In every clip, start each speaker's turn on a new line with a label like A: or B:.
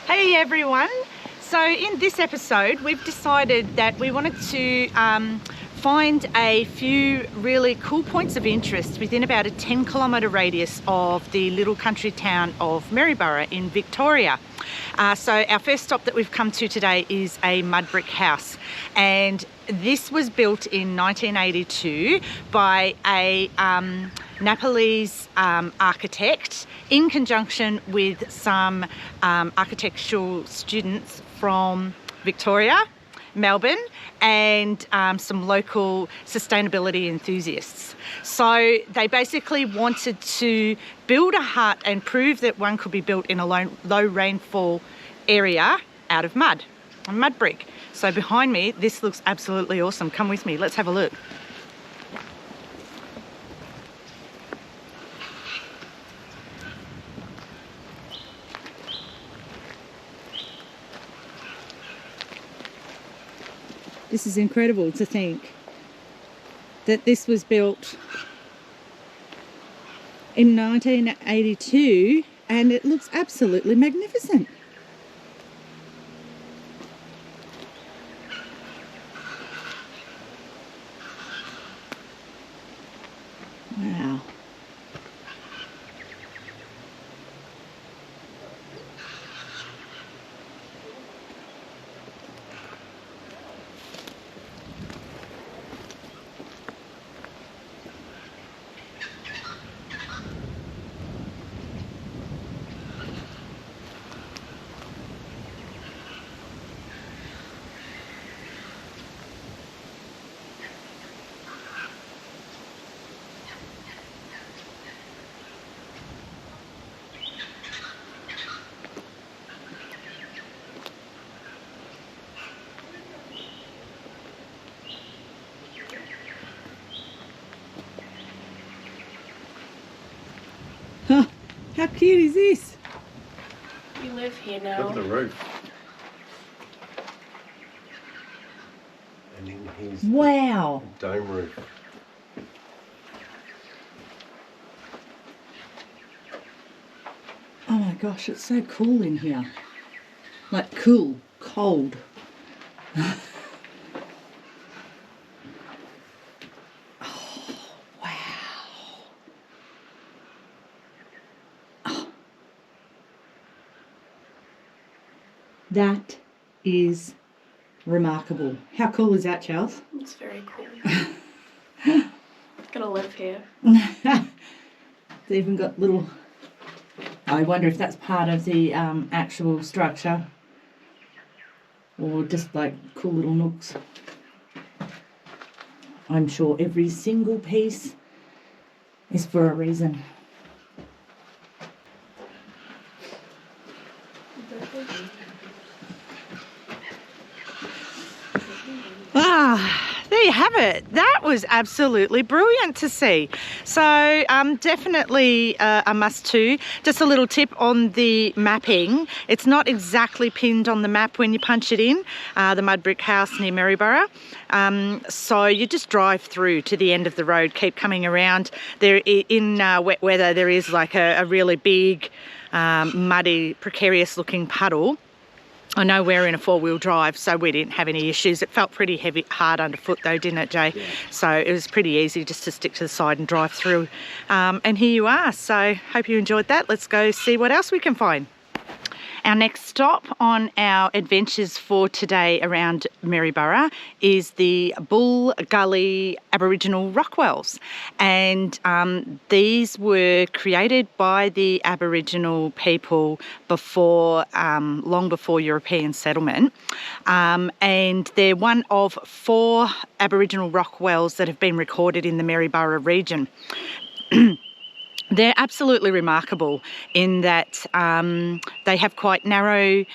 A: Hey everyone! So in this episode we've decided that we wanted to find a few really cool points of interest within about a 10-kilometre radius of the little country town of Maryborough in Victoria. So our first stop that we've come to today is a mudbrick house, and this was built in 1982 by a Nepalese architect in conjunction with some architectural students from Victoria, Melbourne, and some local sustainability enthusiasts. So they basically wanted to build a hut and prove that one could be built in a low rainfall area out of mud brick. So behind me, this looks absolutely awesome. Come with me, let's have a look. This is incredible to think that this was built in 1982 and it looks absolutely magnificent. Wow. Huh, how cute is this?
B: We live here now.
C: Look at the roof. And then here's
A: Wow.
C: the dome roof.
A: Oh my gosh, it's so cool in here. Like cool, cold. That is remarkable. How cool is that, Charles?
B: It's very cool. Gonna live here.
A: It's even got little... I wonder if that's part of the actual structure or just like cool little nooks. I'm sure every single piece is for a reason. There you have it. That was absolutely brilliant to see. So definitely a must too. Just a little tip on the mapping. It's not exactly pinned on the map when you punch it in, the mudbrick house near Maryborough. So you just drive through to the end of the road, keep coming around. There in wet weather there is like a really big, muddy, precarious looking puddle. I know we're in a four-wheel drive, so we didn't have any issues. It felt pretty hard underfoot though, didn't it, Jay? Yeah. So it was pretty easy just to stick to the side and drive through. And here you are. So hope you enjoyed that. Let's go see what else we can find. Our next stop on our adventures for today around Maryborough is the Bulgari Aboriginal Rockwells, and these were created by the Aboriginal people before, long before European settlement, and they're one of 4 Aboriginal rock wells that have been recorded in the Maryborough region. They're absolutely remarkable in that they have quite narrow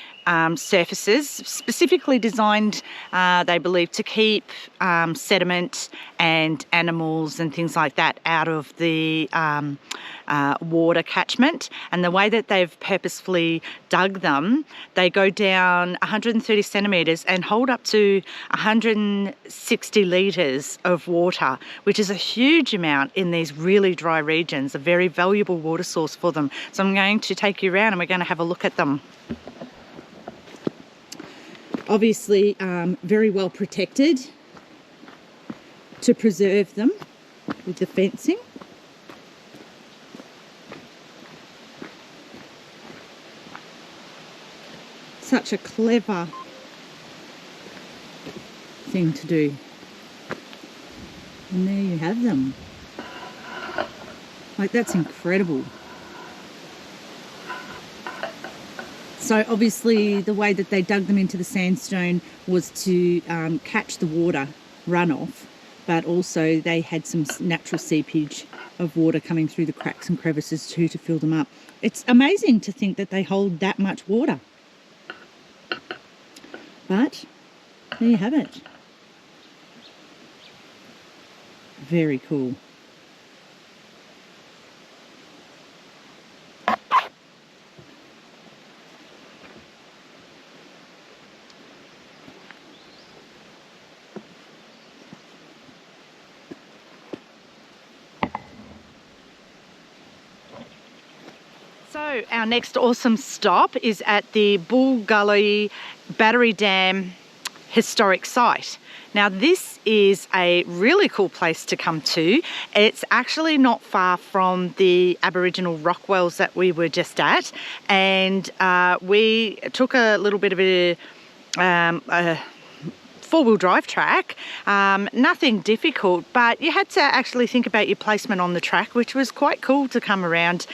A: surfaces, specifically designed, they believe, to keep sediment and animals and things like that out of the water catchment. And the way that they've purposefully dug them, they go down 130 centimetres and hold up to 160 litres of water, which is a huge amount in these really dry regions, a very valuable water source for them. So I'm going to take you around and we're going to have a look at them. Obviously very well protected to preserve them with the fencing. Such a clever thing to do. And there you have them. Like, that's incredible. So obviously the way that they dug them into the sandstone was to catch the water runoff, but also they had some natural seepage of water coming through the cracks and crevices too to fill them up. It's amazing to think that they hold that much water. But there you have it. Very cool. So our next awesome stop is at the Bulgari Battery Dam historic site. Now this is a really cool place to come to. It's actually not far from the Aboriginal rock wells that we were just at, and we took a little bit of a four-wheel drive track, nothing difficult, but you had to actually think about your placement on the track, which was quite cool to come around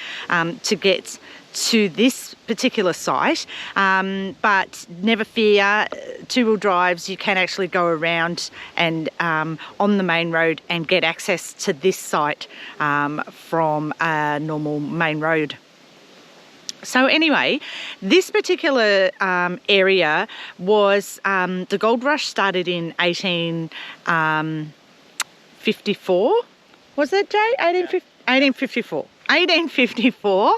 A: to get to this particular site. But never fear, two-wheel drives, you can actually go around and on the main road and get access to this site from a normal main road. So anyway, this particular area was, the gold rush started in 1854, was it, Jay? 1854. 1854,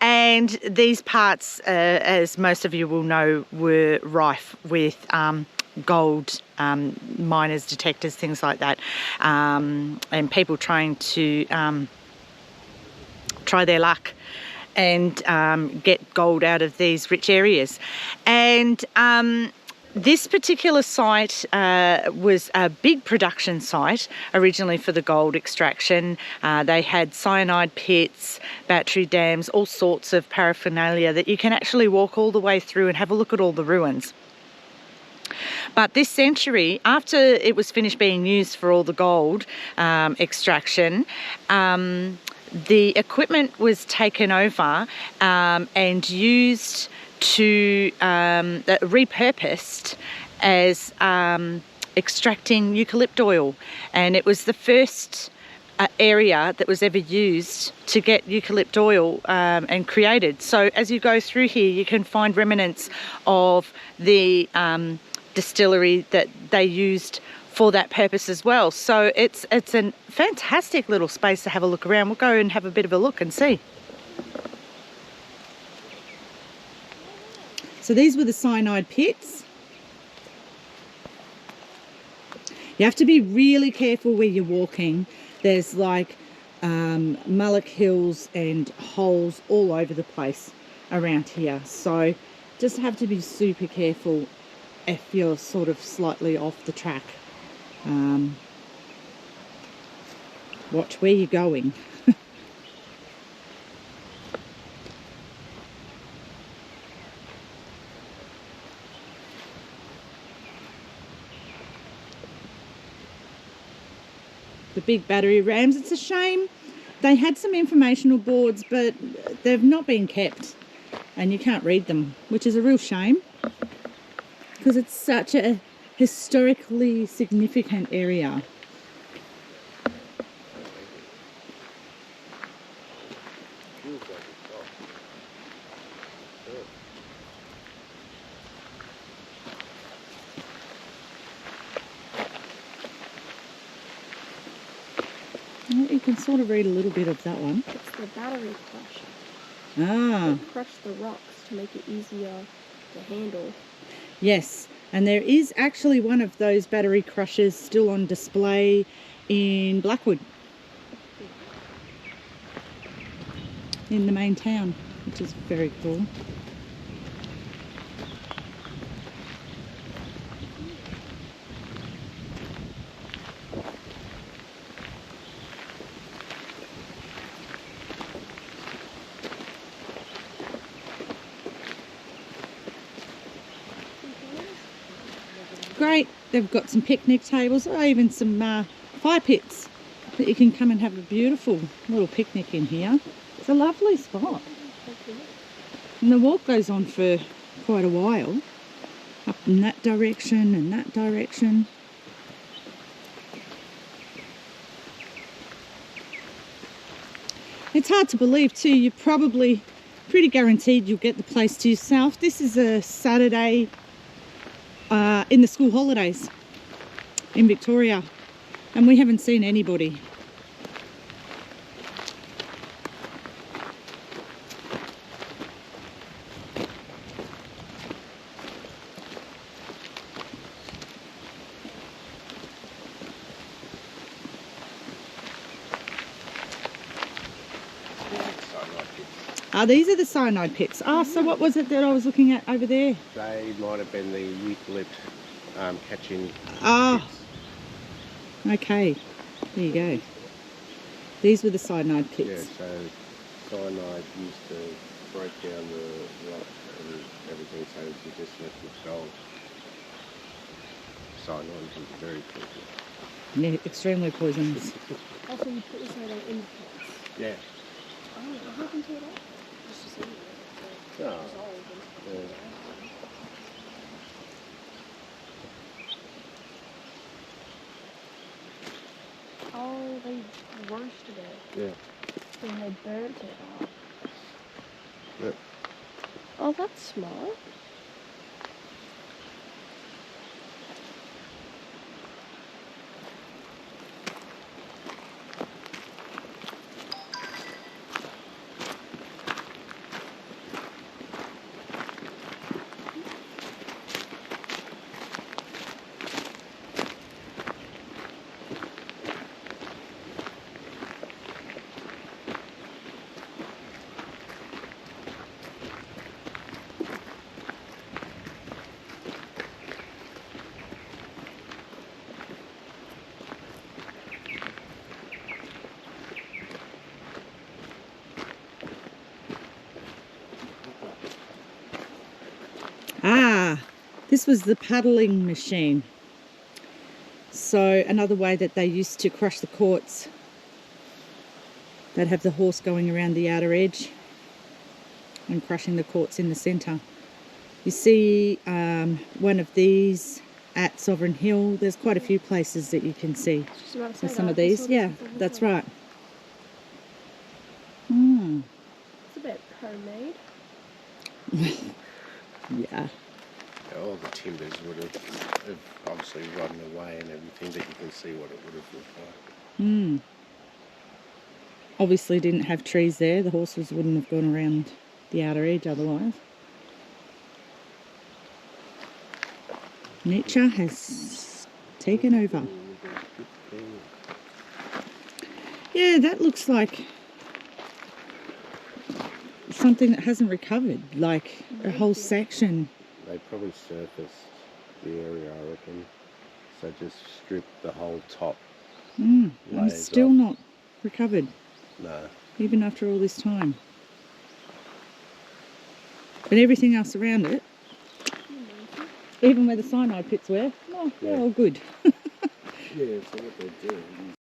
A: and these parts, as most of you will know, were rife with gold miners, detectors, things like that, and people trying to try their luck and get gold out of these rich areas. And this particular site was a big production site originally for the gold extraction. They had cyanide pits, battery dams, all sorts of paraphernalia that you can actually walk all the way through and have a look at all the ruins. But this century, after it was finished being used for all the gold extraction, the equipment was taken over and used to repurposed as extracting eucalypt oil, and it was the first area that was ever used to get eucalypt oil and created. So as you go through here, you can find remnants of the distillery that they used for that purpose as well. So it's a fantastic little space to have a look around. We'll go and have a bit of a look and see. So these were the cyanide pits. You have to be really careful where you're walking. There's like mullock hills and holes all over the place around here. So just have to be super careful if you're sort of slightly off the track. Watch where you're going. The big battery rams, it's a shame. They had some informational boards, but they've not been kept and you can't read them, which is a real shame because it's such a historically significant area. You can sort of read a little bit of that one.
B: It's the battery crusher.
A: Ah.
B: They crush the rocks to make it easier to handle.
A: Yes, and there is actually one of those battery crushers still on display in Blackwood, in the main town, which is very cool. great. They've got some picnic tables, or even some fire pits that you can come and have a beautiful little picnic in here. It's a lovely spot. And the walk goes on for quite a while, up in that direction and that direction. It's hard to believe too, you're probably pretty guaranteed you'll get the place to yourself. This is a Saturday in the school holidays in Victoria, and we haven't seen anybody. These are the cyanide pits. So what was it that I was looking at over there?
C: They might have been the eucalypt catching
A: pits. Okay. There you go. These were the cyanide pits.
C: Yeah, so cyanide used to break down the rock and everything, so you just left with gold. Cyanide is very poisonous.
A: Yeah, extremely poisonous.
B: Also, you put the cyanide in the pits.
C: Yeah.
B: Oh, what happened to it all? It's just in there.
C: Oh. Yeah.
B: Oh, they roasted it.
C: Yeah.
B: Then they burnt it.
C: Yep.
B: Oh, that's smart.
A: This was the paddling machine. So another way that they used to crush the quartz. They'd have the horse going around the outer edge and crushing the quartz in the centre. You see one of these at Sovereign Hill. There's quite a few places that you can see. There's some of these. Yeah, that's right.
B: It's a bit homemade.
A: Yeah.
C: All the timbers would have obviously rotted away and everything, but you can see what it would have looked like.
A: Obviously didn't have trees there. The horses wouldn't have gone around the outer edge otherwise. Nature has taken over. Yeah, that looks like something that hasn't recovered, like a whole section.
C: They probably surfaced the area, I reckon. So just strip the whole top.
A: And still
C: off.
A: not recovered.
C: No.
A: Even after all this time. But everything else around it, even where the cyanide pits were, they're all good.
C: Yeah, so what they're doing.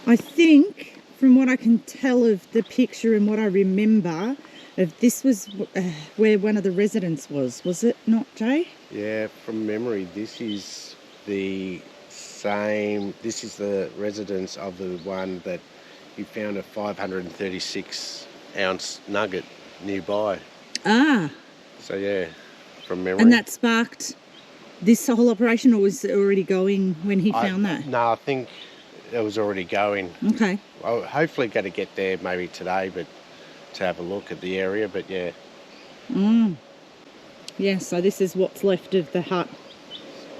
A: I think, from what I can tell of the picture and what I remember, this was where one of the residents was it not, Jay?
C: Yeah, from memory, this is the same, this is the residence of the one that he found a 536 ounce nugget nearby.
A: Ah.
C: So yeah, from memory.
A: And that sparked this whole operation, or was it already going when he found that?
C: No, I think it was already going.
A: Okay.
C: I'm hopefully going to get there maybe today, but to have a look at the area, but yeah.
A: Yeah, so this is what's left of the hut,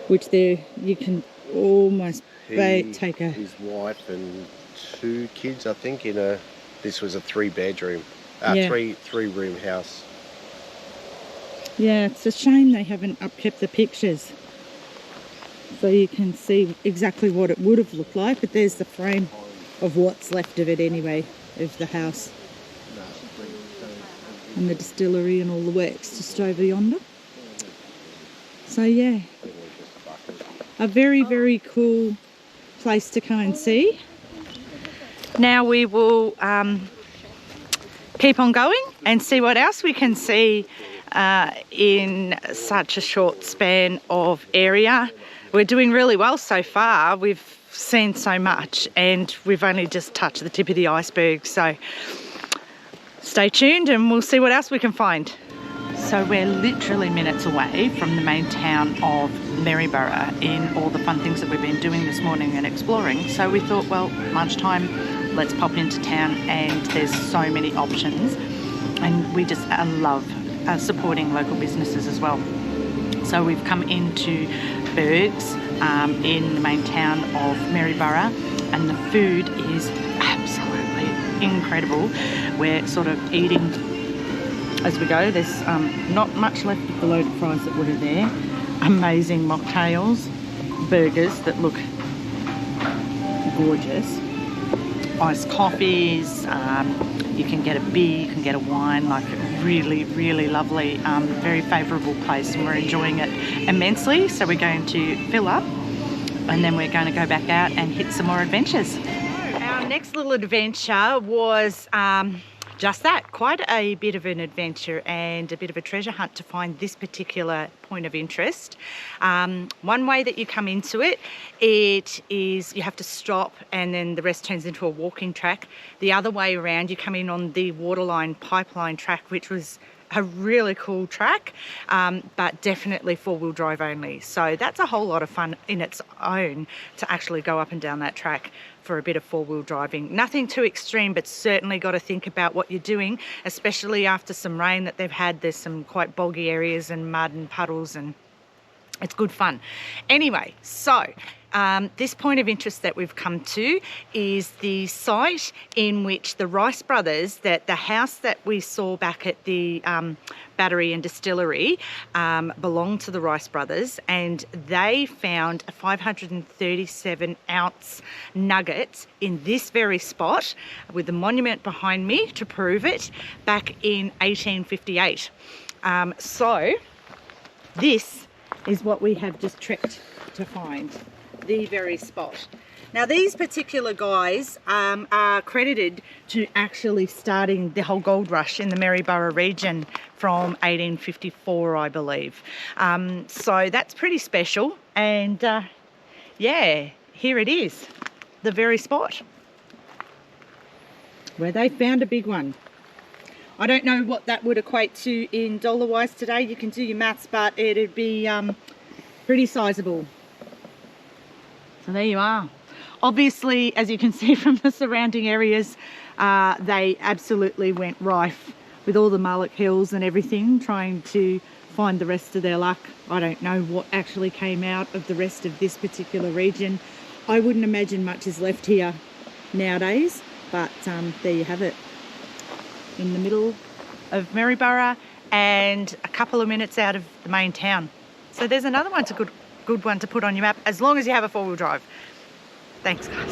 A: which there you can almost take a...
C: His wife and 2 kids, I think, this was a 3-bedroom,
A: Yeah.
C: three-room house.
A: Yeah, it's a shame they haven't upkept the pictures, so you can see exactly what it would have looked like, but there's the frame of what's left of it anyway, of the house. And the distillery and all the works just over yonder. So yeah, a very, very cool place to come and see. Now we will keep on going and see what else we can see in such a short span of area. We're doing really well so far. We've seen so much and we've only just touched the tip of the iceberg, so stay tuned and we'll see what else we can find. So we're literally minutes away from the main town of Maryborough in all the fun things that we've been doing this morning and exploring. So we thought, well, lunchtime, let's pop into town, and there's so many options, and we just love supporting local businesses as well. So we've come into Bergs in the main town of Maryborough, and the food is absolutely incredible. We're sort of eating as we go. There's not much left of the loaded fries that were there. Amazing mocktails, burgers that look gorgeous, iced coffees, you can get a beer, you can get a wine, like really, really lovely, very favourable place, and we're enjoying it immensely. So we're going to fill up and then we're going to go back out and hit some more adventures. Our next little adventure was just that, quite a bit of an adventure and a bit of a treasure hunt to find this particular point of interest. One way that you come into it, it is you have to stop and then the rest turns into a walking track. The other way around, you come in on the waterline pipeline track, which was a really cool track, but definitely 4-wheel drive only. So that's a whole lot of fun in its own to actually go up and down that track for a bit of 4-wheel driving. Nothing too extreme, but certainly got to think about what you're doing, especially after some rain that they've had. There's some quite boggy areas and mud and puddles, and it's good fun. Anyway, so this point of interest that we've come to is the site in which the Rice brothers, that the house that we saw back at the battery and distillery belonged to the Rice brothers, and they found a 537 ounce nugget in this very spot with the monument behind me to prove it, back in 1858. So this is what we have just trekked to find, the very spot. Now these particular guys are credited to actually starting the whole gold rush in the Maryborough region from 1854, I believe. So that's pretty special, and yeah, here it is, the very spot where they found a big one. I don't know what that would equate to in dollar-wise today. You can do your maths, but it'd be pretty sizable. So there you are. Obviously, as you can see from the surrounding areas, they absolutely went rife with all the mullock hills and everything, trying to find the rest of their luck. I don't know what actually came out of the rest of this particular region. I wouldn't imagine much is left here nowadays, but there you have it. In the middle of Maryborough and a couple of minutes out of the main town. So there's another one. It's a good one to put on your map, as long as you have a 4-wheel drive. Thanks, guys.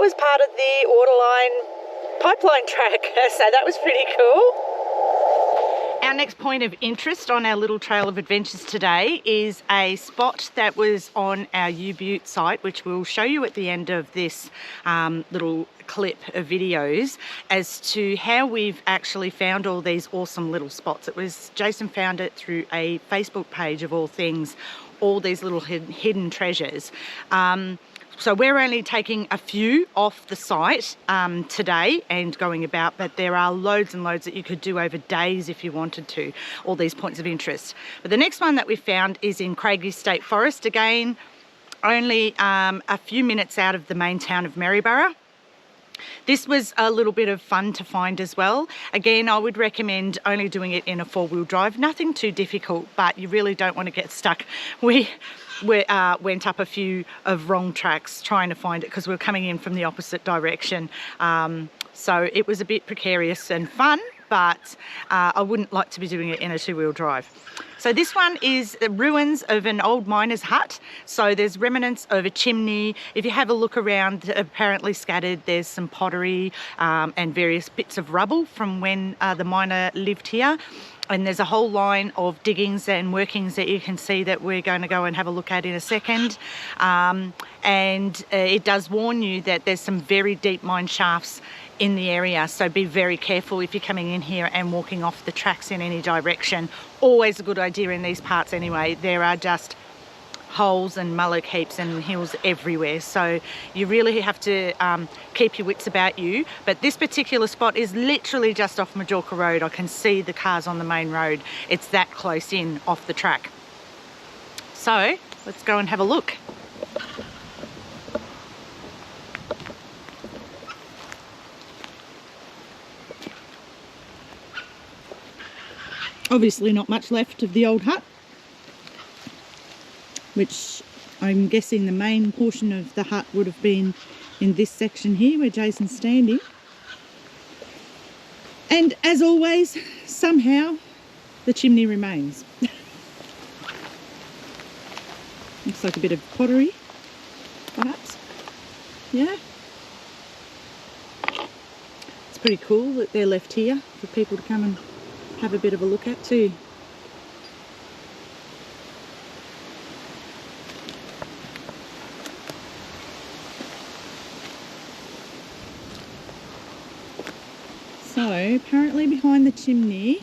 A: was part of the waterline pipeline track, so that was pretty cool. Our next point of interest on our little trail of adventures today is a spot that was on our U-Butte site, which we'll show you at the end of this little clip of videos as to how we've actually found all these awesome little spots. Jason found it through a Facebook page of all things, all these little hidden treasures. So we're only taking a few off the site today and going about, but there are loads and loads that you could do over days if you wanted to, all these points of interest. But the next one that we found is in Cragly State Forest, again, only a few minutes out of the main town of Maryborough. This was a little bit of fun to find as well. Again, I would recommend only doing it in a four-wheel drive. Nothing too difficult, but you really don't want to get stuck. We went up a few of wrong tracks trying to find it because we were coming in from the opposite direction. So it was a bit precarious and fun, but I wouldn't like to be doing it in a two-wheel drive. So this one is the ruins of an old miner's hut. So there's remnants of a chimney. If you have a look around, apparently scattered, there's some pottery and various bits of rubble from when the miner lived here. And there's a whole line of diggings and workings that you can see that we're going to go and have a look at in a second. And it does warn you that there's some very deep mine shafts in the area, so be very careful if you're coming in here and walking off the tracks in any direction. Always a good idea in these parts anyway. There are just holes and mullock heaps and hills everywhere, so you really have to keep your wits about you. But this particular spot is literally just off Majorca Road. I can see the cars on the main road. It's that close in off the track. So let's go and have a look. Obviously not much left of the old hut, which I'm guessing the main portion of the hut would have been in this section here where Jason's standing. And as always, somehow the chimney remains. Looks like a bit of pottery, perhaps. Yeah. It's pretty cool that they're left here for people to come and have a bit of a look at too. So apparently behind the chimney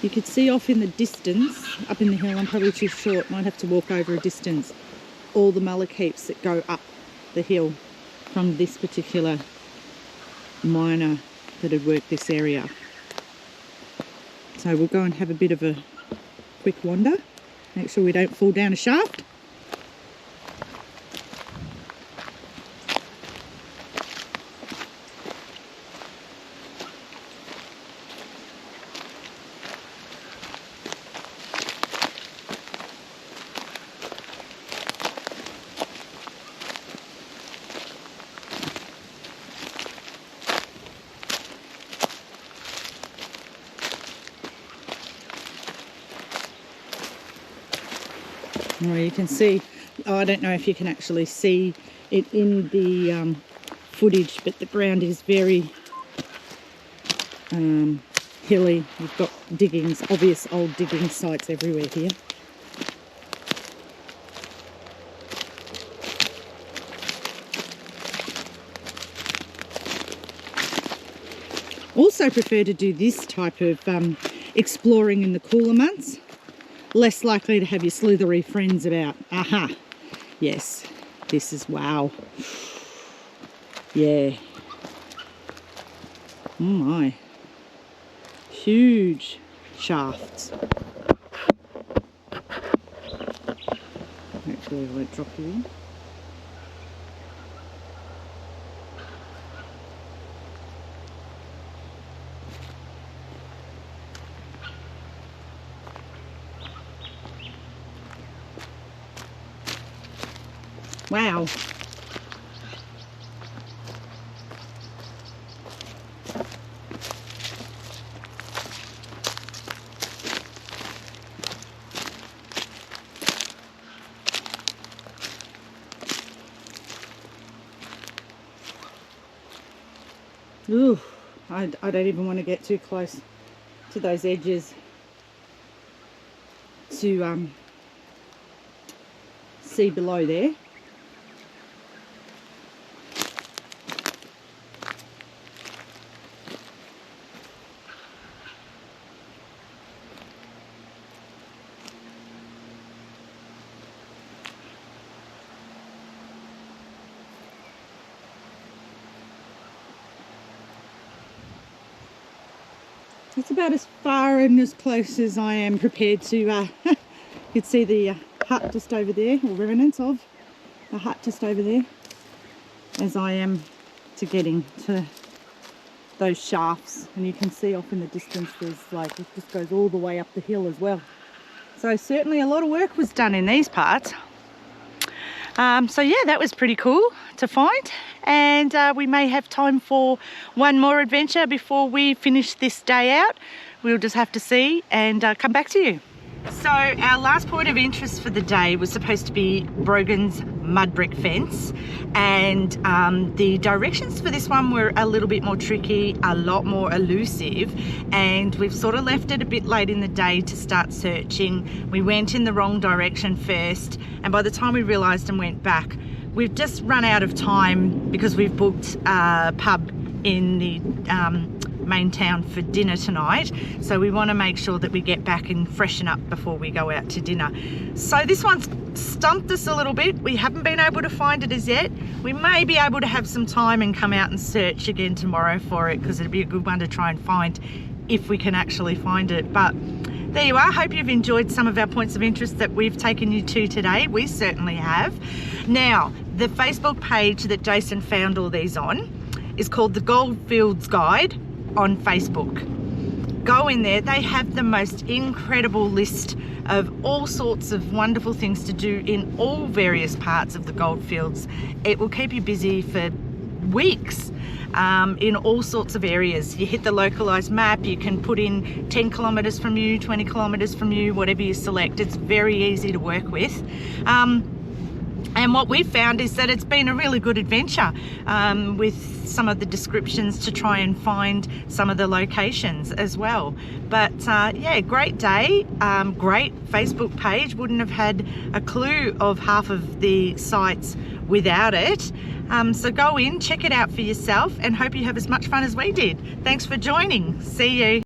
A: you could see off in the distance, up in the hill, I'm probably too short, might have to walk over a distance, all the mullock heaps that go up the hill from this particular miner that had worked this area. So we'll go and have a bit of a quick wander, make sure we don't fall down a shaft. Oh, you can see, I don't know if you can actually see it in the footage, but the ground is very hilly. You've got diggings, obvious old digging sites everywhere here. Also prefer to do this type of exploring in the cooler months. Less likely to have your slithery friends about. Aha. Yes. This is wow. Yeah. Oh my. Huge shafts. Hopefully I won't drop you in. Wow. Ooh, I don't even want to get too close to those edges to see below there. It's about as far and as close as I am prepared to, you can see the hut just over there, or remnants of the hut just over there, as I am to getting to those shafts. And you can see off in the distance there's like, it just goes all the way up the hill as well. So certainly a lot of work was done in these parts. So yeah, that was pretty cool to find, and we may have time for one more adventure before we finish this day out. We'll just have to see and come back to you. So our last point of interest for the day was supposed to be Brogan's Mudbrick fence, and the directions for this one were a little bit more tricky, a lot more elusive, and we've sort of left it a bit late in the day to start searching. We went in the wrong direction first, and by the time we realised and went back, we've just run out of time because we've booked a pub in the main town for dinner tonight, so we want to make sure that we get back and freshen up before we go out to dinner. So this one's stumped us a little bit. We haven't been able to find it as yet. We may be able to have some time and come out and search again tomorrow for it, because it'd be a good one to try and find if we can actually find it. But there you are. Hope you've enjoyed some of our points of interest that we've taken you to today. We certainly have. Now, the Facebook page that Jason found all these on is called the Goldfields Guide on Facebook. Go in there. They have the most incredible list of all sorts of wonderful things to do in all various parts of the goldfields. It will keep you busy for weeks in all sorts of areas. You hit the localized map, you can put in 10 kilometers from you, 20 kilometers from you, whatever you select. It's very easy to work with. And what we've found is that it's been a really good adventure with some of the descriptions to try and find some of the locations as well. But yeah, great day, great Facebook page. Wouldn't have had a clue of half of the sites without it. So go in, check it out for yourself, and hope you have as much fun as we did. Thanks for joining. See you.